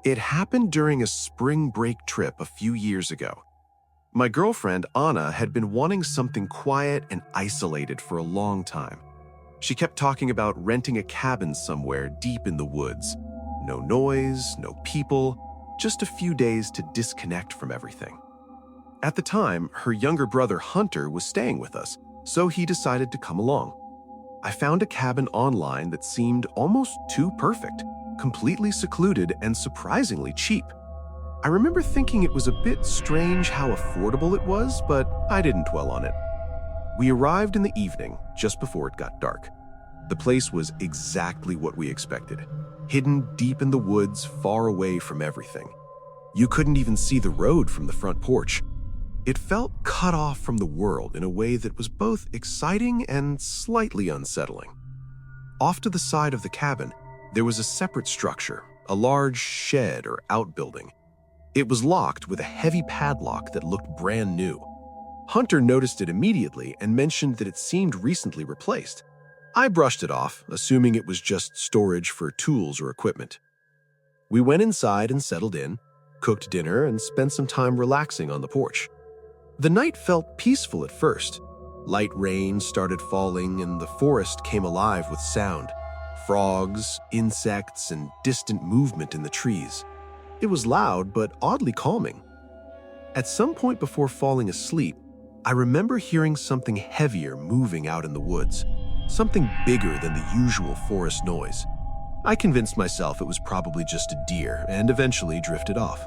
It happened during a spring break trip a few years ago. My girlfriend, Anna, had been wanting something quiet and isolated for a long time. She kept talking about renting a cabin somewhere deep in the woods. No noise, no people, just a few days to disconnect from everything. At the time, her younger brother Hunter was staying with us, so he decided to come along. I found a cabin online that seemed almost too perfect, completely secluded and surprisingly cheap. I remember thinking it was a bit strange how affordable it was, but I didn't dwell on it. We arrived in the evening, just before it got dark. The place was exactly what we expected, hidden deep in the woods, far away from everything. You couldn't even see the road from the front porch. It felt cut off from the world in a way that was both exciting and slightly unsettling. Off to the side of the cabin, there was a separate structure, a large shed or outbuilding. It was locked with a heavy padlock that looked brand new. Hunter noticed it immediately and mentioned that it seemed recently replaced. I brushed it off, assuming it was just storage for tools or equipment. We went inside and settled in, cooked dinner, and spent some time relaxing on the porch. The night felt peaceful at first. Light rain started falling and the forest came alive with sound. Frogs, insects, and distant movement in the trees. It was loud but oddly calming. At some point before falling asleep, I remember hearing something heavier moving out in the woods, something bigger than the usual forest noise. I convinced myself it was probably just a deer and eventually drifted off.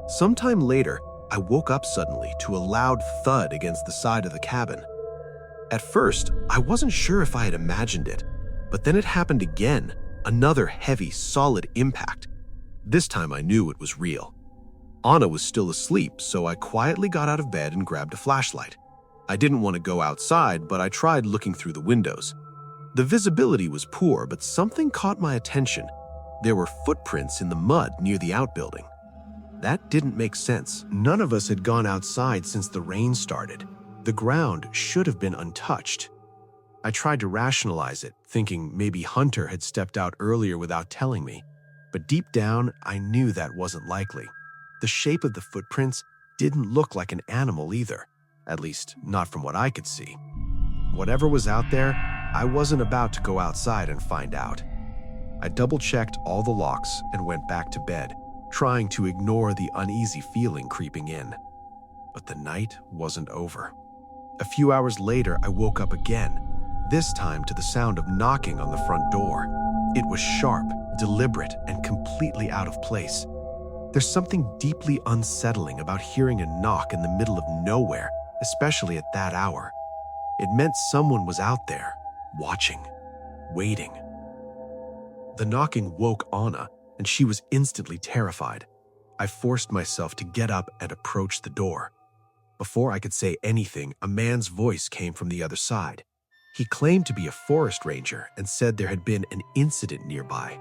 Sometime later, I woke up suddenly to a loud thud against the side of the cabin. At first, I wasn't sure if I had imagined it, but then it happened again, another heavy, solid impact. This time I knew it was real. Anna was still asleep, so I quietly got out of bed and grabbed a flashlight. I didn't want to go outside, but I tried looking through the windows. The visibility was poor, but something caught my attention. There were footprints in the mud near the outbuilding. That didn't make sense. None of us had gone outside since the rain started. The ground should have been untouched. I tried to rationalize it, thinking maybe Hunter had stepped out earlier without telling me. But deep down, I knew that wasn't likely. The shape of the footprints didn't look like an animal either, at least not from what I could see. Whatever was out there, I wasn't about to go outside and find out. I double-checked all the locks and went back to bed, trying to ignore the uneasy feeling creeping in. But the night wasn't over. A few hours later, I woke up again, this time to the sound of knocking on the front door. It was sharp, deliberate, and completely out of place. There's something deeply unsettling about hearing a knock in the middle of nowhere, especially at that hour. It meant someone was out there, watching, waiting. The knocking woke Anna, and she was instantly terrified. I forced myself to get up and approach the door. Before I could say anything, a man's voice came from the other side. He claimed to be a forest ranger and said there had been an incident nearby.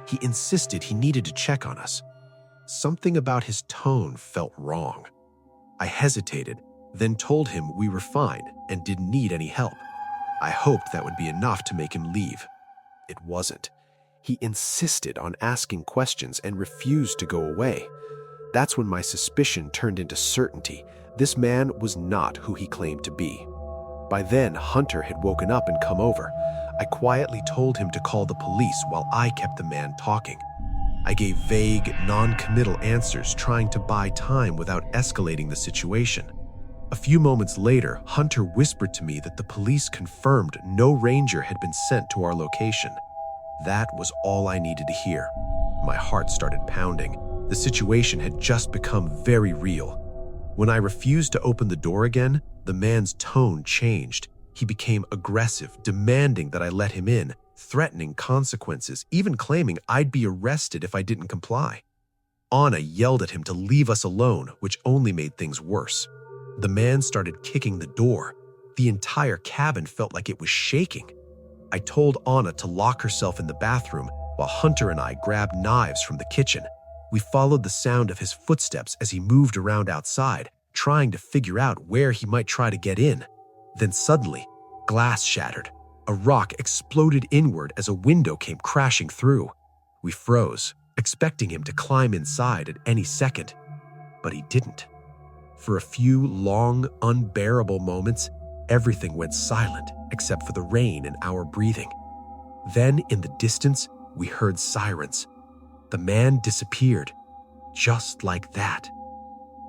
He insisted he needed to check on us. Something about his tone felt wrong. I hesitated, then told him we were fine and didn't need any help. I hoped that would be enough to make him leave. It wasn't. He insisted on asking questions and refused to go away. That's when my suspicion turned into certainty. This man was not who he claimed to be. By then, Hunter had woken up and come over. I quietly told him to call the police while I kept the man talking. I gave vague, non-committal answers, trying to buy time without escalating the situation. A few moments later, Hunter whispered to me that the police confirmed no ranger had been sent to our location. That was all I needed to hear. My heart started pounding. The situation had just become very real. When I refused to open the door again, the man's tone changed. He became aggressive, demanding that I let him in, threatening consequences, even claiming I'd be arrested if I didn't comply. Anna yelled at him to leave us alone, which only made things worse. The man started kicking the door. The entire cabin felt like it was shaking. I told Anna to lock herself in the bathroom while Hunter and I grabbed knives from the kitchen. We followed the sound of his footsteps as he moved around outside, trying to figure out where he might try to get in. Then suddenly, glass shattered. A rock exploded inward as a window came crashing through. We froze, expecting him to climb inside at any second, but he didn't. For a few long, unbearable moments, everything went silent except for the rain and our breathing. Then, in the distance, we heard sirens. The man disappeared, just like that.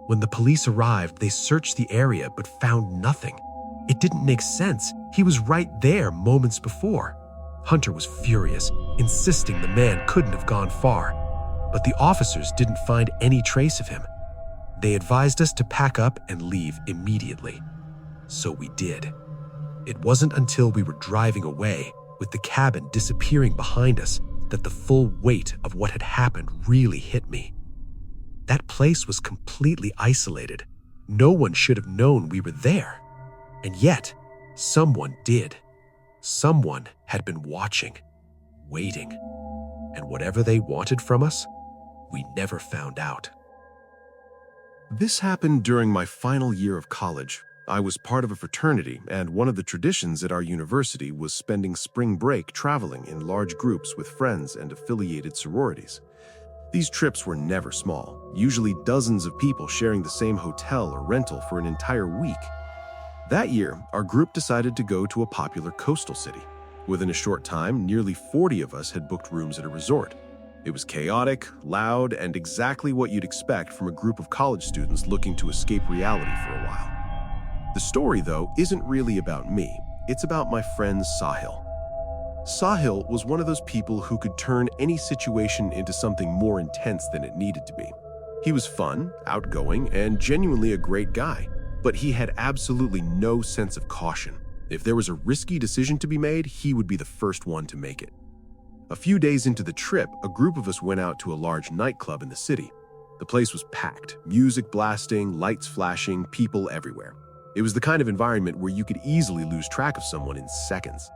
When the police arrived, they searched the area but found nothing. It didn't make sense. He was right there moments before. Hunter was furious, insisting the man couldn't have gone far. But the officers didn't find any trace of him. They advised us to pack up and leave immediately. So we did. It wasn't until we were driving away, with the cabin disappearing behind us, that the full weight of what had happened really hit me. That place was completely isolated. No one should have known we were there. And yet, someone did. Someone had been watching, waiting. And whatever they wanted from us, we never found out. This happened during my final year of college. I was part of a fraternity, and one of the traditions at our university was spending spring break traveling in large groups with friends and affiliated sororities. These trips were never small, usually dozens of people sharing the same hotel or rental for an entire week. That year, our group decided to go to a popular coastal city. Within a short time, nearly 40 of us had booked rooms at a resort. It was chaotic, loud, and exactly what you'd expect from a group of college students looking to escape reality for a while. The story, though, isn't really about me. It's about my friend Sahil. Sahil was one of those people who could turn any situation into something more intense than it needed to be. He was fun, outgoing, and genuinely a great guy, but he had absolutely no sense of caution. If there was a risky decision to be made, he would be the first one to make it. A few days into the trip, a group of us went out to a large nightclub in the city. The place was packed, music blasting, lights flashing, people everywhere. It was the kind of environment where you could easily lose track of someone in seconds.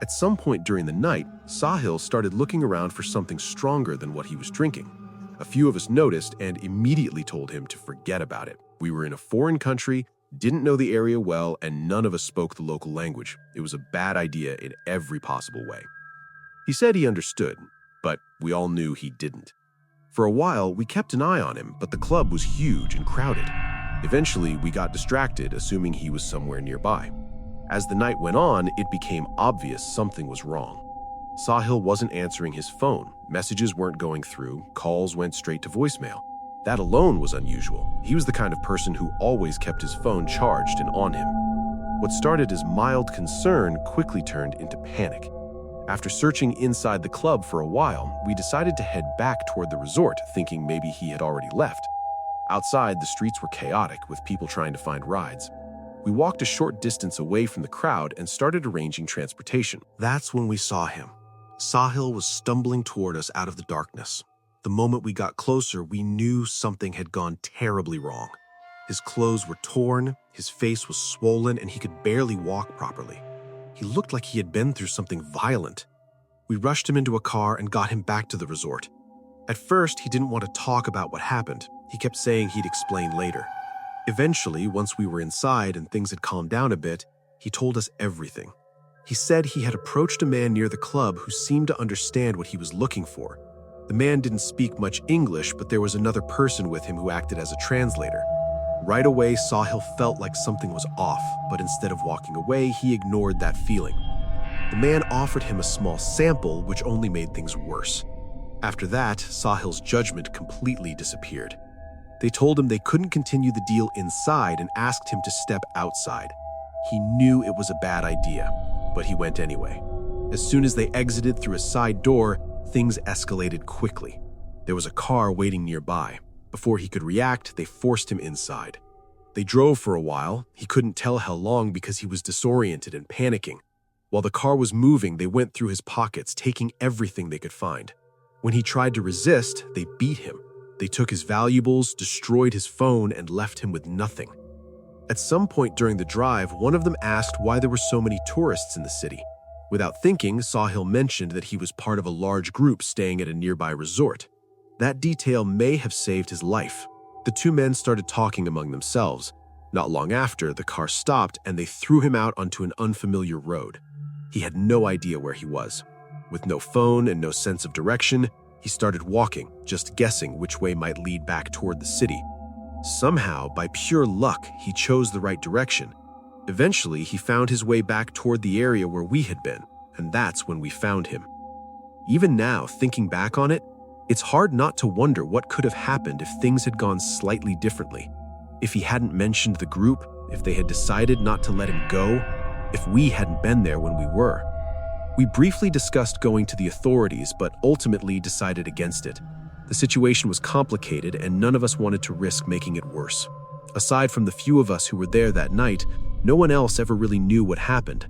At some point during the night, Sahil started looking around for something stronger than what he was drinking. A few of us noticed and immediately told him to forget about it. We were in a foreign country, didn't know the area well, and none of us spoke the local language. It was a bad idea in every possible way. He said he understood, but we all knew he didn't. For a while, we kept an eye on him, but the club was huge and crowded. Eventually, we got distracted, assuming he was somewhere nearby. As the night went on, it became obvious something was wrong. Sahil wasn't answering his phone, messages weren't going through, calls went straight to voicemail. That alone was unusual. He was the kind of person who always kept his phone charged and on him. What started as mild concern quickly turned into panic. After searching inside the club for a while, we decided to head back toward the resort, thinking maybe he had already left. Outside, the streets were chaotic, with people trying to find rides. We walked a short distance away from the crowd and started arranging transportation. That's when we saw him. Sahil was stumbling toward us out of the darkness. The moment we got closer, we knew something had gone terribly wrong. His clothes were torn, his face was swollen, and he could barely walk properly. He looked like he had been through something violent. We rushed him into a car and got him back to the resort. At first, he didn't want to talk about what happened. He kept saying he'd explain later. Eventually, once we were inside and things had calmed down a bit, he told us everything. He said he had approached a man near the club who seemed to understand what he was looking for. The man didn't speak much English, but there was another person with him who acted as a translator. Right away, Sahil felt like something was off, but instead of walking away, he ignored that feeling. The man offered him a small sample, which only made things worse. After that, Sahil's judgment completely disappeared. They told him they couldn't continue the deal inside and asked him to step outside. He knew it was a bad idea, but he went anyway. As soon as they exited through a side door, things escalated quickly. There was a car waiting nearby. Before he could react, they forced him inside. They drove for a while. He couldn't tell how long because he was disoriented and panicking. While the car was moving, they went through his pockets, taking everything they could find. When he tried to resist, they beat him. They took his valuables, destroyed his phone, and left him with nothing. At some point during the drive, one of them asked why there were so many tourists in the city. Without thinking, Sahil mentioned that he was part of a large group staying at a nearby resort. That detail may have saved his life. The two men started talking among themselves. Not long after, the car stopped and they threw him out onto an unfamiliar road. He had no idea where he was. With no phone and no sense of direction, He started walking, just guessing which way might lead back toward the city. Somehow, by pure luck, he chose the right direction. Eventually, he found his way back toward the area where we had been, and that's when we found him. Even now, thinking back on it, it's hard not to wonder what could have happened if things had gone slightly differently. If he hadn't mentioned the group, if they had decided not to let him go, if we hadn't been there when we were. We briefly discussed going to the authorities, but ultimately decided against it. The situation was complicated, and none of us wanted to risk making it worse. Aside from the few of us who were there that night, no one else ever really knew what happened.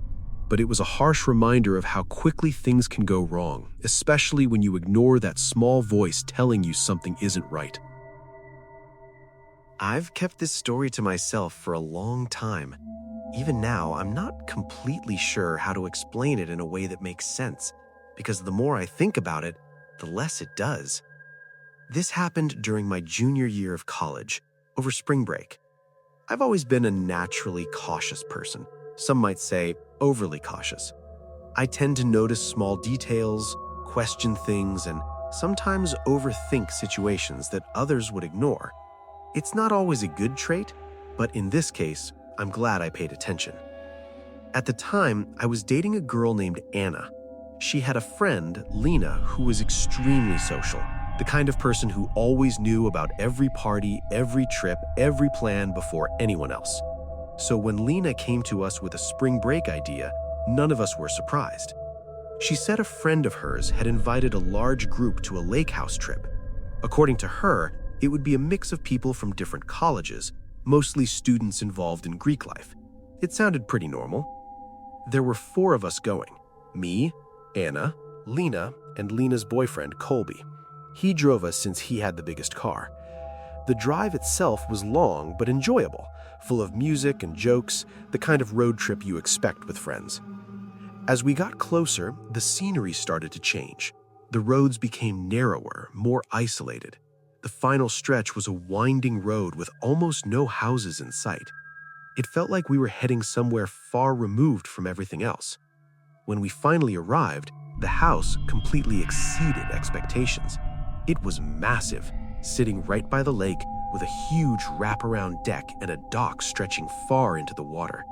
But it was a harsh reminder of how quickly things can go wrong, especially when you ignore that small voice telling you something isn't right. I've kept this story to myself for a long time. Even now, I'm not completely sure how to explain it in a way that makes sense, because the more I think about it, the less it does. This happened during my junior year of college, over spring break. I've always been a naturally cautious person. Some might say overly cautious. I tend to notice small details, question things, and sometimes overthink situations that others would ignore. It's not always a good trait, but in this case, I'm glad I paid attention. At the time, I was dating a girl named Anna. She had a friend, Lena, who was extremely social, the kind of person who always knew about every party, every trip, every plan before anyone else. So when Lena came to us with a spring break idea, none of us were surprised. She said a friend of hers had invited a large group to a lake house trip. According to her, it would be a mix of people from different colleges, mostly students involved in Greek life. It sounded pretty normal. There were 4 of us going: me, Anna, Lena, and Lena's boyfriend, Colby. He drove us since he had the biggest car. The drive itself was long but enjoyable, full of music and jokes, the kind of road trip you expect with friends. As we got closer, the scenery started to change. The roads became narrower, more isolated. The final stretch was a winding road with almost no houses in sight. It felt like we were heading somewhere far removed from everything else. When we finally arrived, the house completely exceeded expectations. It was massive, sitting right by the lake with a huge wraparound deck and a dock stretching far into the water.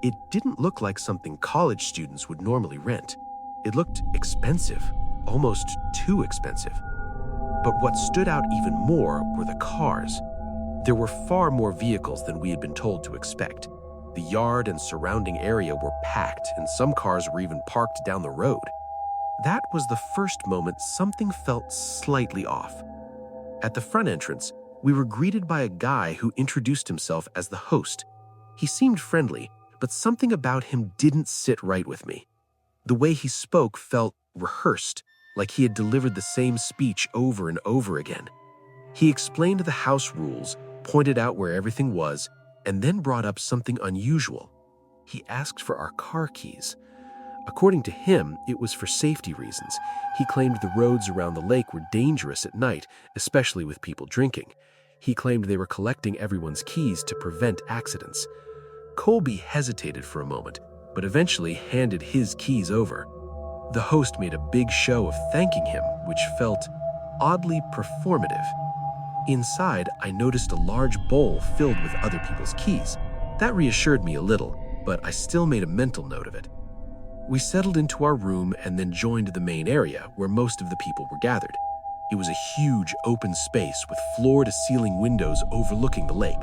It didn't look like something college students would normally rent. It looked expensive, almost too expensive. But what stood out even more were the cars. There were far more vehicles than we had been told to expect. The yard and surrounding area were packed, and some cars were even parked down the road. That was the first moment something felt slightly off. At the front entrance, we were greeted by a guy who introduced himself as the host. He seemed friendly, but something about him didn't sit right with me. The way he spoke felt rehearsed, like he had delivered the same speech over and over again. He explained the house rules, pointed out where everything was, and then brought up something unusual. He asked for our car keys. According to him, it was for safety reasons. He claimed the roads around the lake were dangerous at night, especially with people drinking. He claimed they were collecting everyone's keys to prevent accidents. Colby hesitated for a moment, but eventually handed his keys over. The host made a big show of thanking him, which felt oddly performative. Inside, I noticed a large bowl filled with other people's keys. That reassured me a little, but I still made a mental note of it. We settled into our room and then joined the main area where most of the people were gathered. It was a huge open space with floor-to-ceiling windows overlooking the lake.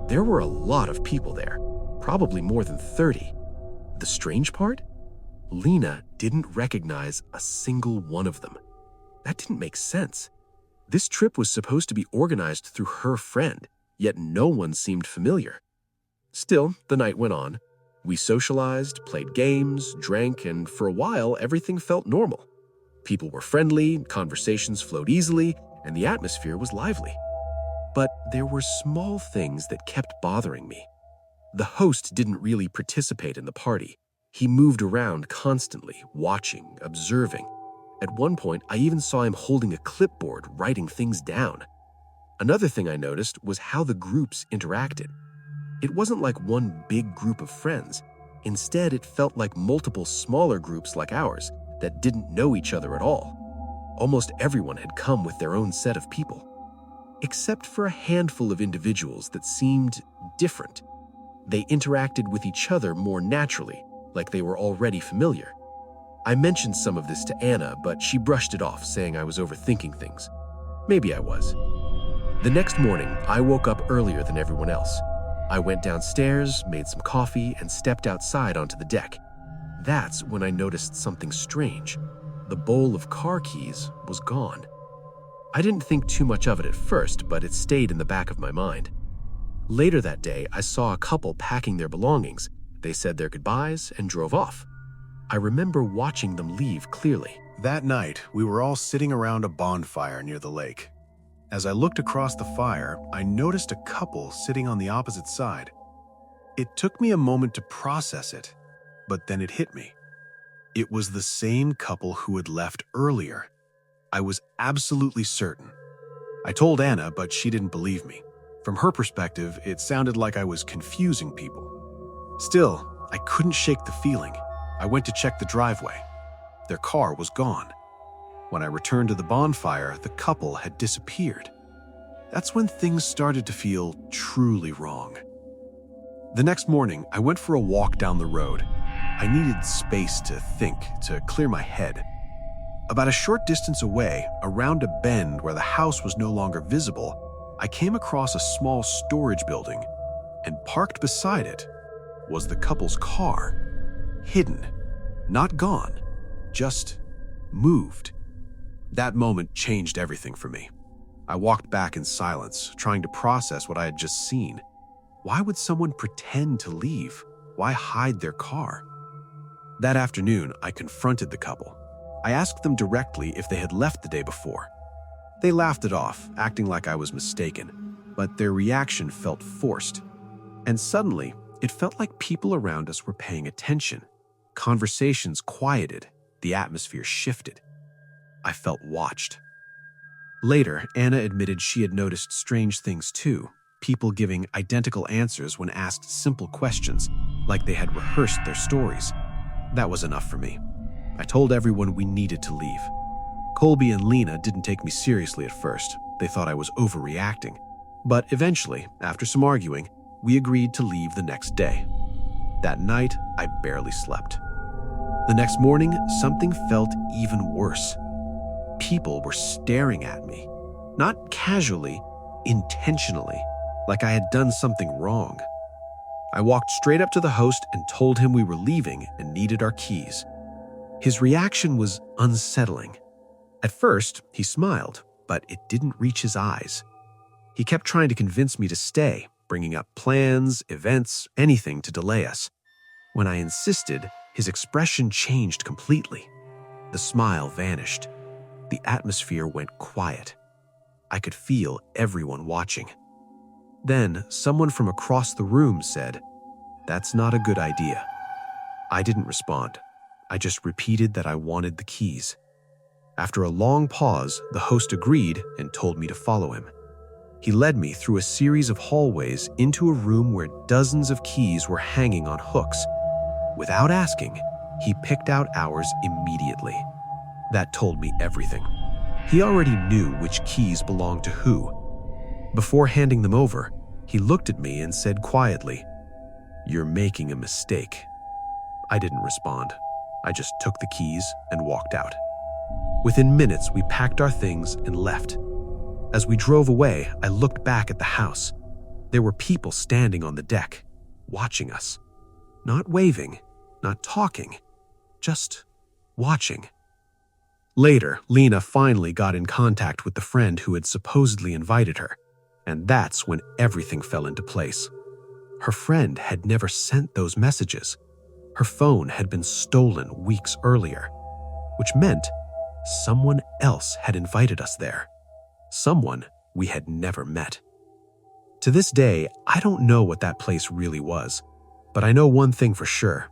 There were a lot of people there, probably more than 30. The strange part? Lena didn't recognize a single one of them. That didn't make sense. This trip was supposed to be organized through her friend, yet no one seemed familiar. Still, the night went on. We socialized, played games, drank, and for a while, everything felt normal. People were friendly, conversations flowed easily, and the atmosphere was lively. But there were small things that kept bothering me. The host didn't really participate in the party. He moved around constantly, watching, observing. At one point, I even saw him holding a clipboard, writing things down. Another thing I noticed was how the groups interacted. It wasn't like one big group of friends. Instead, it felt like multiple smaller groups like ours that didn't know each other at all. Almost everyone had come with their own set of people, except for a handful of individuals that seemed different. They interacted with each other more naturally, like they were already familiar. I mentioned some of this to Anna, but she brushed it off, saying I was overthinking things. Maybe I was. The next morning, I woke up earlier than everyone else. I went downstairs, made some coffee, and stepped outside onto the deck. That's when I noticed something strange. The bowl of car keys was gone. I didn't think too much of it at first, but it stayed in the back of my mind. Later that day, I saw a couple packing their belongings. They said their goodbyes and drove off. I remember watching them leave clearly. That night, we were all sitting around a bonfire near the lake. As I looked across the fire, I noticed a couple sitting on the opposite side. It took me a moment to process it, but then it hit me. It was the same couple who had left earlier. I was absolutely certain. I told Anna, but she didn't believe me. From her perspective, it sounded like I was confusing people. Still, I couldn't shake the feeling. I went to check the driveway. Their car was gone. When I returned to the bonfire, the couple had disappeared. That's when things started to feel truly wrong. The next morning, I went for a walk down the road. I needed space to think, to clear my head. About a short distance away, around a bend where the house was no longer visible, I came across a small storage building, and parked beside it was the couple's car. Hidden, not gone, just moved. That moment changed everything for me. I walked back in silence, trying to process what I had just seen. Why would someone pretend to leave? Why hide their car? That afternoon, I confronted the couple. I asked them directly if they had left the day before. They laughed it off, acting like I was mistaken, but their reaction felt forced. And suddenly, it felt like people around us were paying attention. Conversations quieted, the atmosphere shifted. I felt watched. Later, Anna admitted she had noticed strange things too, people giving identical answers when asked simple questions, like they had rehearsed their stories. That was enough for me. I told everyone we needed to leave. Colby and Lena didn't take me seriously at first. They thought I was overreacting. But eventually, after some arguing, we agreed to leave the next day. That night, I barely slept. The next morning, something felt even worse. People were staring at me. Not casually, intentionally, like I had done something wrong. I walked straight up to the host and told him we were leaving and needed our keys. His reaction was unsettling. At first, he smiled, but it didn't reach his eyes. He kept trying to convince me to stay, bringing up plans, events, anything to delay us. When I insisted, his expression changed completely. The smile vanished. The atmosphere went quiet. I could feel everyone watching. Then, someone from across the room said, "That's not a good idea." I didn't respond. I just repeated that I wanted the keys. After a long pause, the host agreed and told me to follow him. He led me through a series of hallways into a room where dozens of keys were hanging on hooks. Without asking, he picked out ours immediately. That told me everything. He already knew which keys belonged to who. Before handing them over, he looked at me and said quietly, "You're making a mistake." I didn't respond. I just took the keys and walked out. Within minutes, we packed our things and left. As we drove away, I looked back at the house. There were people standing on the deck, watching us. Not waving, not talking, just watching. Later, Lena finally got in contact with the friend who had supposedly invited her, and that's when everything fell into place. Her friend had never sent those messages. Her phone had been stolen weeks earlier, which meant someone else had invited us there. Someone we had never met. To this day, I don't know what that place really was, but I know one thing for sure.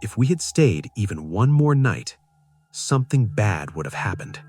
If we had stayed even one more night, something bad would have happened.